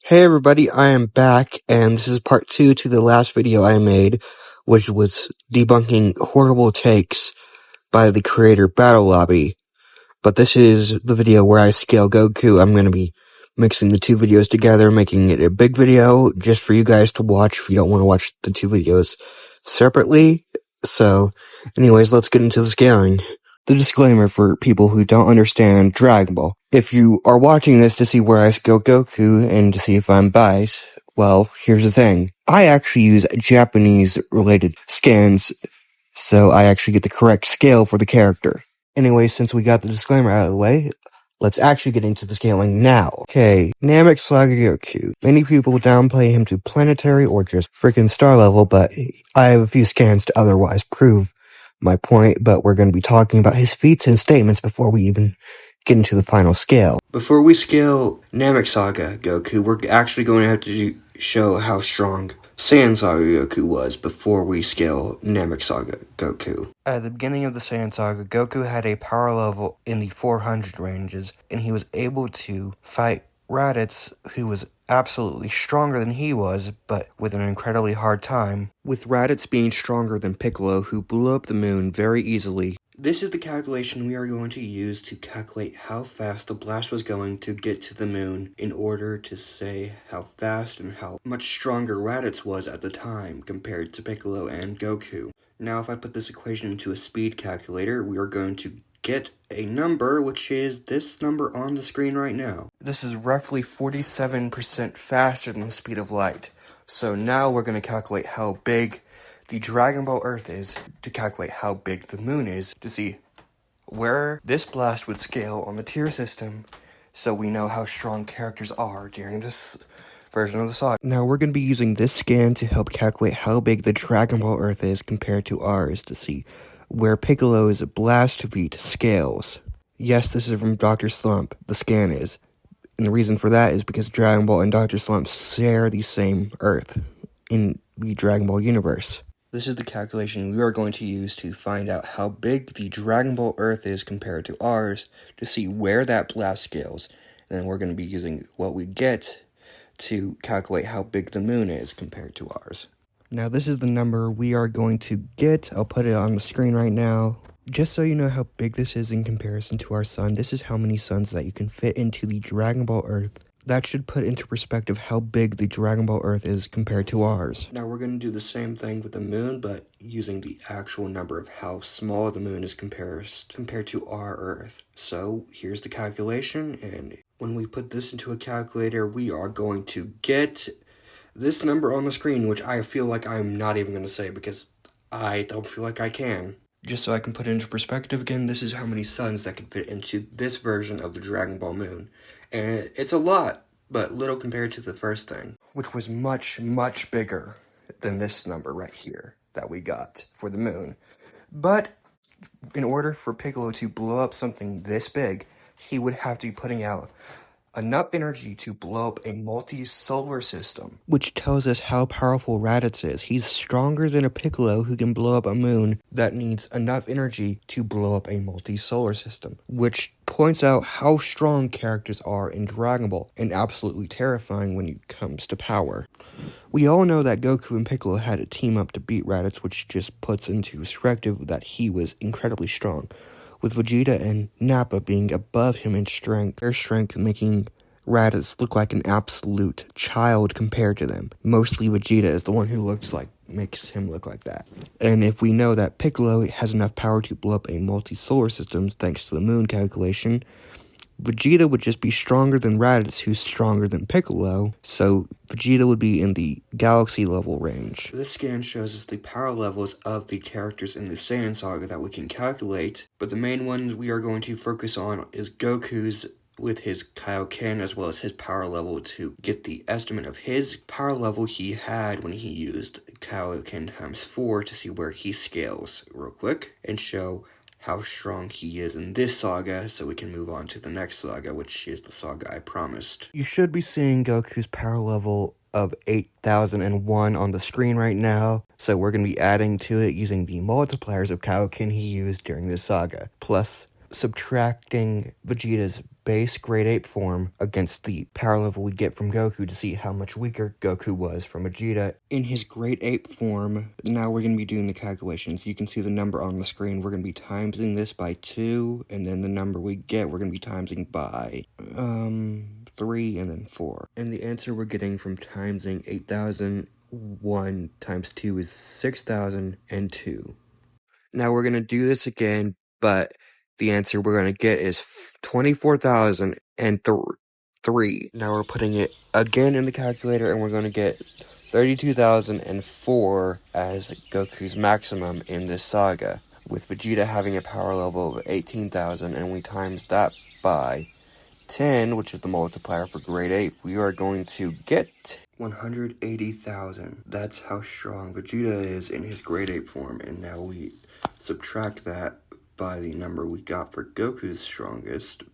Hey everybody, I am back, and this is part 2 to the last video I made, which was debunking horrible takes by the creator Battle Lobby. But this is the video where I scale Goku. I'm gonna be mixing the two videos together, making it a big video, just for you guys to watch if you don't want to watch the two videos separately. So, anyways, let's get into the scaling. The disclaimer for people who don't understand Dragon Ball. If you are watching this to see where I scale Goku and to see if I'm biased, well, here's the thing. I actually use Japanese-related scans, so I actually get the correct scale for the character. Anyway, since we got the disclaimer out of the way, let's actually get into the scaling now. Okay, Namek Saga Goku. Many people downplay him to planetary or just freaking star level, but I have a few scans to otherwise prove my point, but we're going to be talking about his feats and statements before we even get into the final scale. Before we scale Namek Saga Goku, we're actually going to have to show how strong Saiyan Saga Goku was before we scale Namek Saga Goku. At the beginning of the Saiyan Saga, Goku had a power level in the 400 ranges, and he was able to fight Raditz, who was absolutely stronger than he was, but with an incredibly hard time, with Raditz being stronger than Piccolo, who blew up the moon very easily. This is the calculation we are going to use to calculate how fast the blast was going to get to the moon in order to say how fast and how much stronger Raditz was at the time compared to Piccolo and Goku. Now if I put this equation into a speed calculator, we are going to get a number, which is this number on the screen right now. This is roughly 47% faster than the speed of light. So now we're going to calculate how big the Dragon Ball Earth is, to calculate how big the moon is, to see where this blast would scale on the tier system, so we know how strong characters are during this version of the saga. Now we're going to be using this scan to help calculate how big the Dragon Ball Earth is compared to ours, to see where Piccolo's blast feat scales. Yes, this is from Dr. Slump, the scan is. And the reason for that is because Dragon Ball and Dr. Slump share the same Earth in the Dragon Ball universe. This is the calculation we are going to use to find out how big the Dragon Ball Earth is compared to ours, to see where that blast scales. And then we're going to be using what we get to calculate how big the moon is compared to ours. Now this is the number we are going to get. I'll put it on the screen right now. Just so you know how big this is in comparison to our sun, this is how many suns that you can fit into the Dragon Ball Earth. That should put into perspective how big the Dragon Ball Earth is compared to ours. Now we're going to do the same thing with the moon, but using the actual number of how small the moon is compared to our Earth. So here's the calculation, and when we put this into a calculator, we are going to get this number on the screen, which I feel like I'm not even going to say because I don't feel like I can. Just so I can put it into perspective again, this is how many suns that can fit into this version of the Dragon Ball moon. And it's a lot, but little compared to the first thing, which was much, much bigger than this number right here that we got for the moon. But in order for Piccolo to blow up something this big, he would have to be putting out enough energy to blow up a multi-solar system, which tells us how powerful Raditz is. He's stronger than a Piccolo who can blow up a moon that needs enough energy to blow up a multi-solar system, which points out how strong characters are in Dragon Ball, and absolutely terrifying when it comes to power. We all know that Goku and Piccolo had to team up to beat Raditz, which just puts into perspective that he was incredibly strong, with Vegeta and Nappa being above him in strength, their strength making Raditz look like an absolute child compared to them. Mostly Vegeta is the one who makes him look like that. And if we know that Piccolo has enough power to blow up a multi-solar system thanks to the moon calculation, Vegeta would just be stronger than Raditz, who's stronger than Piccolo, so Vegeta would be in the galaxy level range. This scan shows us the power levels of the characters in the Saiyan Saga that we can calculate, but the main ones we are going to focus on is Goku's with his Kaioken, as well as his power level, to get the estimate of his power level he had when he used Kaioken times 4 to see where he scales real quick, and show how strong he is in this saga, so we can move on to the next saga, which is the saga I promised. You should be seeing Goku's power level of 8001 on the screen right now, so we're going to be adding to it using the multipliers of Kaioken he used during this saga, plus subtracting Vegeta's base grade 8 form against the power level we get from Goku to see how much weaker Goku was from Vegeta in his grade 8 form. Now we're going to be doing the calculations. You can see the number on the screen. We're going to be timesing this by 2, and then the number we get we're going to be timesing by 3 and then 4. And the answer we're getting from timesing 8,001 times 2 is 6,002. Now we're going to do this again, but the answer we're going to get is 24,003. Now we're putting it again in the calculator, and we're going to get 32,004 as Goku's maximum in this saga, with Vegeta having a power level of 18,000, and we times that by 10, which is the multiplier for grade 8, we are going to get 180,000. That's how strong Vegeta is in his grade 8 form, and now we subtract that by the number we got for Goku's strongest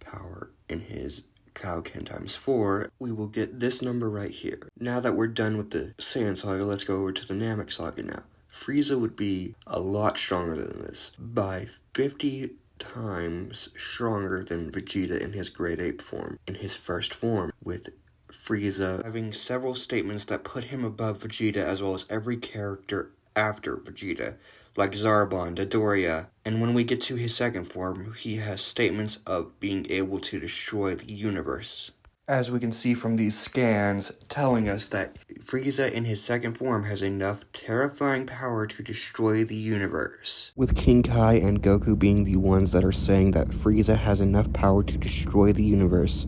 power in his Kaioken times 4, we will get this number right here. Now that we're done with the Saiyan saga, let's go over to the Namek saga now. Frieza would be a lot stronger than this, by 50 times stronger than Vegeta in his grade 8 form, in his first form, with Frieza having several statements that put him above Vegeta as well as every character after Vegeta, like Zarbon, Dodoria, and when we get to his second form, he has statements of being able to destroy the universe. As we can see from these scans, telling us that Frieza in his second form has enough terrifying power to destroy the universe. With King Kai and Goku being the ones that are saying that Frieza has enough power to destroy the universe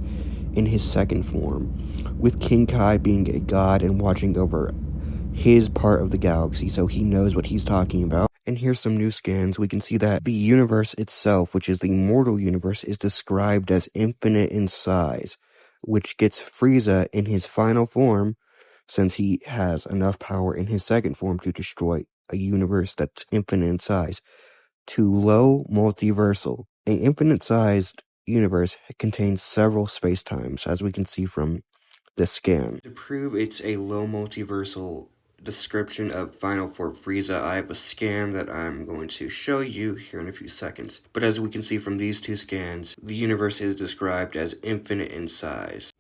in his second form. With King Kai being a god and watching over his part of the galaxy, so he knows what he's talking about. And here's some new scans. We can see that the universe itself, which is the mortal universe, is described as infinite in size, which gets Frieza in his final form, since he has enough power in his second form to destroy a universe that's infinite in size, to low multiversal. An infinite-sized universe contains several spacetimes, as we can see from the scan. To prove it's a low multiversal description of Final Form Frieza, I have a scan that I'm going to show you here in a few seconds. But as we can see from these two scans, the universe is described as infinite in size.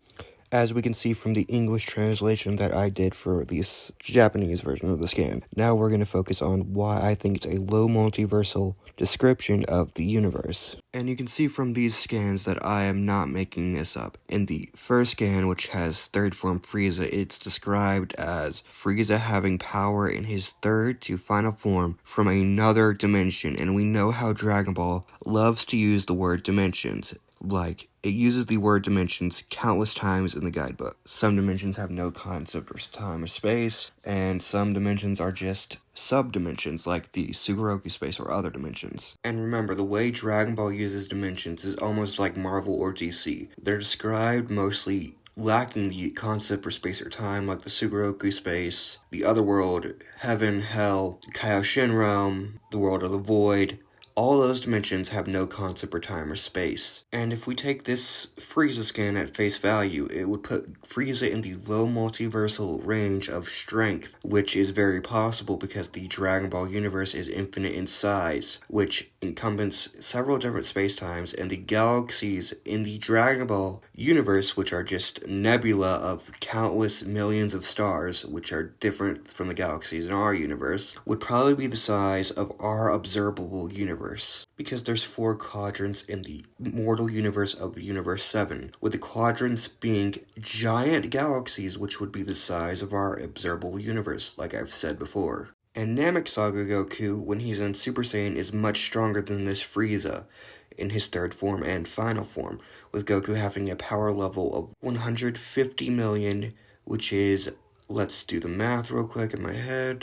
As we can see from the English translation that I did for the Japanese version of the scan. Now we're going to focus on why I think it's a low multiversal description of the universe. And you can see from these scans that I am not making this up. In the first scan, which has third form Frieza, it's described as Frieza having power in his third to final form from another dimension. And we know how Dragon Ball loves to use the word dimensions. Like, it uses the word dimensions countless times in the guidebook. Some dimensions have no concept of time or space, and some dimensions are just sub-dimensions, like the Sugoroku space or other dimensions. And remember, the way Dragon Ball uses dimensions is almost like Marvel or DC. They're described mostly lacking the concept for space or time, like the Sugoroku space, the otherworld, heaven, hell, Kaioshin realm, the world of the void. All those dimensions have no concept for time or space. And if we take this Frieza scan at face value, it would put Frieza in the low multiversal range of strength, which is very possible because the Dragon Ball universe is infinite in size, which encompasses several different spacetimes, and the galaxies in the Dragon Ball universe, which are just nebula of countless millions of stars, which are different from the galaxies in our universe, would probably be the size of our observable universe. Because there's 4 quadrants in the mortal universe of Universe 7, with the quadrants being giant galaxies, which would be the size of our observable universe, like I've said before. And Namek Saga Goku, when he's in Super Saiyan, is much stronger than this Frieza in his third form and final form, with Goku having a power level of 150 million, which is, let's do the math real quick in my head,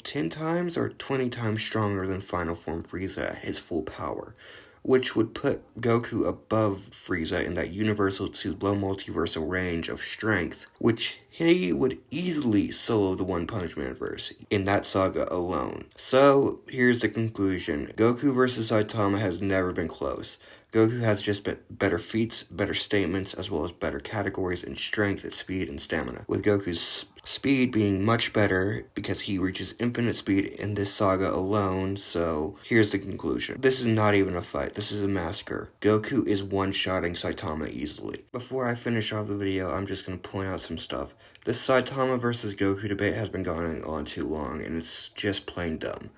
10 times or 20 times stronger than final form Frieza at his full power, which would put Goku above Frieza in that universal to low multiversal range of strength, which he would easily solo the One Punch Man verse in that saga alone. So, here's the conclusion. Goku versus Saitama has never been close. Goku has just better feats, better statements, as well as better categories in strength, speed, and stamina. With Goku's speed being much better because he reaches infinite speed in this saga alone, so here's the conclusion. This is not even a fight, this is a massacre. Goku is one-shotting Saitama easily. Before I finish off the video, I'm just going to point out some stuff. This Saitama versus Goku debate has been going on too long, and it's just plain dumb.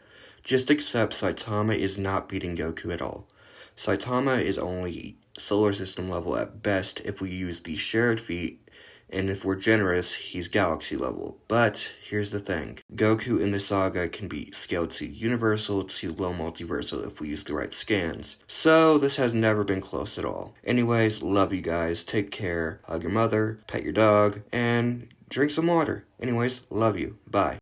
Just accept Saitama is not beating Goku at all. Saitama is only solar system level at best if we use the shared feat, and if we're generous, he's galaxy level. But here's the thing. Goku in the saga can be scaled to universal to low multiversal if we use the right scans. So this has never been close at all. Anyways, love you guys, take care, hug your mother, pet your dog, and drink some water. Anyways, love you, bye.